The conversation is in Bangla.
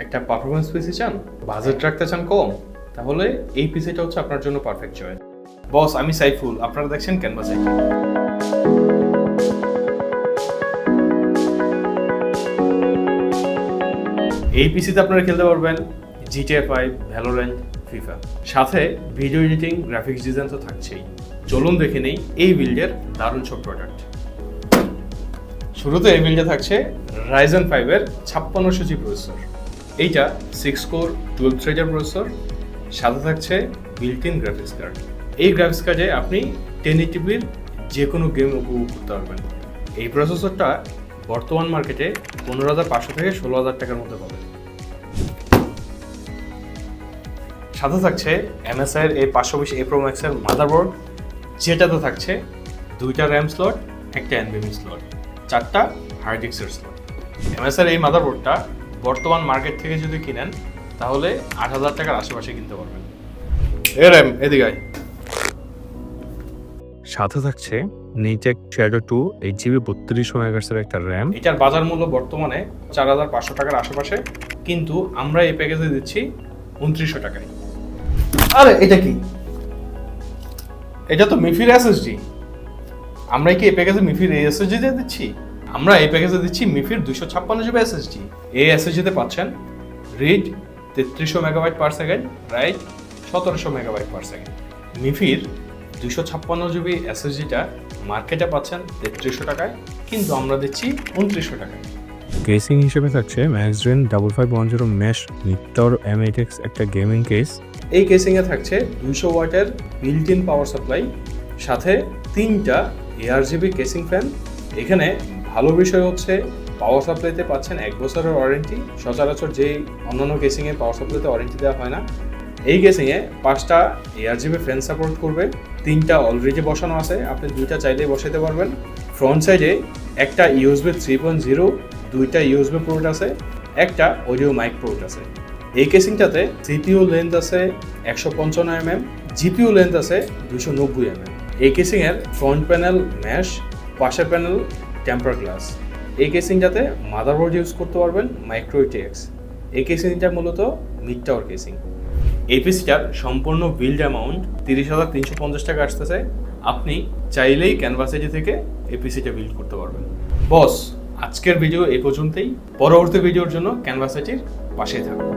একটা পারফরমেন্স পিসি চান, বাজেট রাখতে চান কম, তাহলে এই পিসিটা হচ্ছে আপনার জন্য পারফেক্ট চয়েস। বস, আমি সাইফুল, আপনারা দেখছেন ক্যানভাস আইটি। এই পিসিতে আপনারা খেলতে পারবেন GTA 5, ভ্যালোরেন্ট, ফিফা, সাথে ভিডিও এডিটিং, গ্রাফিক্স ডিজাইন তো থাকছেই। চলুন দেখে নেই এই বিল্ডের দারুণ সব প্রোডাক্ট। শুরুতে এই বিল্ডে থাকছে Ryzen 5 এর 5600 জি প্রসেসর। এইটা 6 কোর 12 থ্রেডের প্রসেসর, সাথে থাকছে বিল্ট ইন গ্রাফিক্স কার্ড। এই গ্রাফিক্স কার্ডে আপনি 1080pর যে কোনো গেম উপভোগ করতে পারবেন। এই প্রসেসরটা বর্তমান মার্কেটে 15,500 থেকে 16,000 টাকার মধ্যে পাবেন। সাথে থাকছে MSI এর A520 Pro Max এর মাদারবোর্ড, যেটাতে থাকছে 2টা র্যাম স্লট, একটা NVMe স্লট, 4টা হার্ড ডিস্কের স্লট। MSI এর এই মাদারবোর্ডটা বর্তমান মার্কেট থেকে যদি কিনেন তাহলে 8,000 টাকার আশেপাশে কিনতে পারবেন। র্যাম এদিকে আয়। সাথে থাকছে নিটেক শ্যাডো 2 8GB 32 MHz এর একটা র্যাম। এটার বাজার মূল্য বর্তমানে 4,500 টাকার আশেপাশে, কিন্তু আমরা এই প্যাকেজে দিচ্ছি 2900 টাকায়। আরে এটা কি? এটা তো মিফির এসএসডি। আমরা কি এই প্যাকেজে মিফির এসএসডি দিয়ে দিচ্ছি? আমরা এই প্যাকেজে দিচ্ছি মিফির 256GB এসএসডি। এই এসএসডিতে পাচ্ছেন read 3300 megabyte per second, write 1700 megabyte per second. মিফির 256GB এসএসডিটা মার্কেটে পাচ্ছেন 3300 টাকায়, কিন্তু আমরা দিচ্ছি 2900 টাকায়। কেসিং হিসেবে থাকছে ম্যাক্সড্রেন 5510 মেশ নিকটর M8X একটা গেমিং কেস। এই কেসিংয়ে থাকছে 200 ওয়াটের বিল্ট ইন পাওয়ার সাপ্লাই, সাথে 3টা ARGB কেসিং ফ্যান। এখানে ভালো বিষয় হচ্ছে পাওয়ার সাপ্লাইতে পাচ্ছেন 1 বছরের ওয়ারেন্টি। সচরাচর যেই অন্যান্য কেসিংয়ে পাওয়ার সাপ্লাইতে ওয়ারেন্টি দেওয়া হয় না, এই কেসিংয়ে 5টা ARGB ফ্যান সাপোর্ট করবে। 3টা অলরেডি বসানো আছে, আপনি 2টা চাইলেই বসাতে পারবেন। ফ্রন্ট সাইডে একটা USB 3.0, 2টা USB পোর্ট আছে, একটা অডিও মাইক পোর্ট আছে। এই কেসিংটাতে CPU লেন্থ আছে 155 mm, GPU লেন্থ আছে 290 mm। এই কেসিংয়ের ফ্রন্ট প্যানেল ম্যাশ, পাশের প্যানেল টেম্পার গ্লাস। এই কেসিংটাতে মাদারবোর্ড ইউজ করতে পারবেন মাইক্রো ATX। এই কেসিংটা মূলত মিড টাওয়ার কেসিং। এই পিসিটার সম্পূর্ণ বিল্ড অ্যামাউন্ট 30,350 টাকা আসতেছে। আপনি চাইলেই ক্যানভাস আইটি থেকে এই পিসিটা বিল্ড করতে পারবেন। বস, আজকের ভিডিও এই পর্যন্তই। পরবর্তী ভিডিওর জন্য ক্যানভাস আইটির পাশেই থাকুন।